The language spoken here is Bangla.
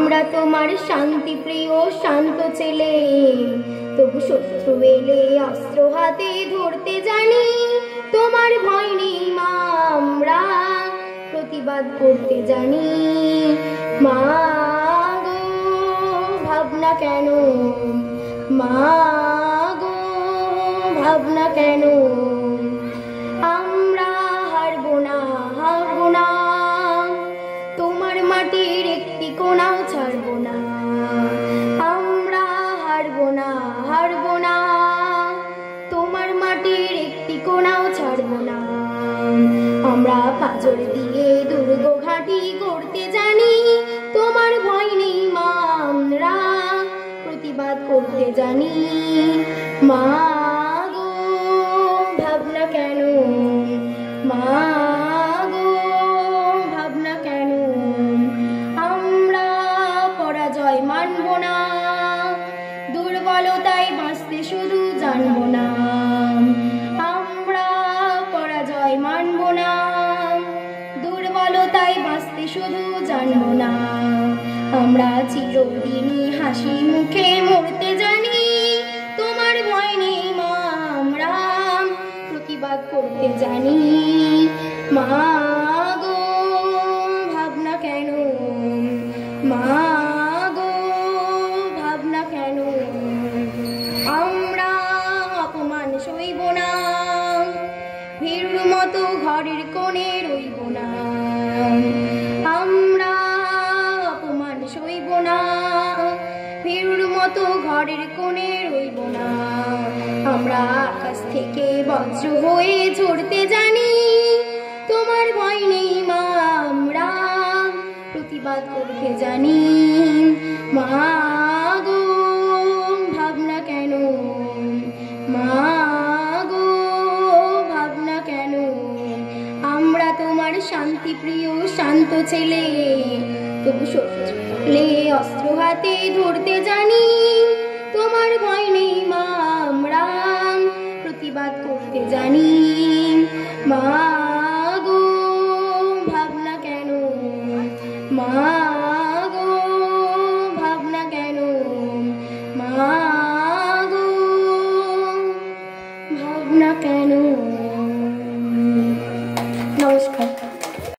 আমরা তোমার শান্তি প্রিয় শান্ত ছেলে, তবু শত্রু এলে অস্ত্র হাতে ধরতে জানি। তোমার ভয় নেই মা, আমরা প্রতিবাদ করতে জানি। মা গো ভাবনা কেন, মা গো ভাবনা কেন, আমরা হারবো না, হারবো না, তোমার মাটির একটি কোণাও ছাড়বো না। আমরা হারবো না, হারবো না, তোমার মাটির একটি কোণাও ছাড়বো না। আমরা পাথর দিয়ে দুর্গ ঘাঁটি করতে জানি। তোমার ভয় নেই মা, আমরা প্রতিবাদ করতে জানি। মা গো ভাবনা কেন, মা গো ভাবনা কেন, আমরা পরাজয় মানব না, দুর্বলতায় বাঁচতে শুধু জানবো না। আমরা পরাজয় মানব না, দুর্বলতায় বাঁচতে শুধু জানবো না। আমরা চিরদিনই হাসি মুখে মরতে জানি। তোমার ভয় নেই মা, আমরা প্রতিবাদ করতে জানি। মা গো ভাবনা কেন, মা গো ভাবনা কেন, আমরা অপমান সইব না, ভীরুর মতো ঘরের কোণে রইব না। আমরা অপমান সইব না, ভীরুর মতো ঘরের কোণে রইব না। আমরা আকাশ থেকে বজ্র হয়ে ঝরতে জানি। তোমার ভয় নেই মা, আমরা প্রতিবাদ করতে জানি। মা গো ভাবনা কেন, মা গো ভাবনা কেন, আমরা তোমার শান্তি প্রিয় শান্ত ছেলে, তবু শত্রু এলে অস্ত্র হাতে ধরতে জানি। তোমার ভয় নেই মা, আমরা প্রতিবাদ করতে জানি। মা গো ভাবনা কেন, মা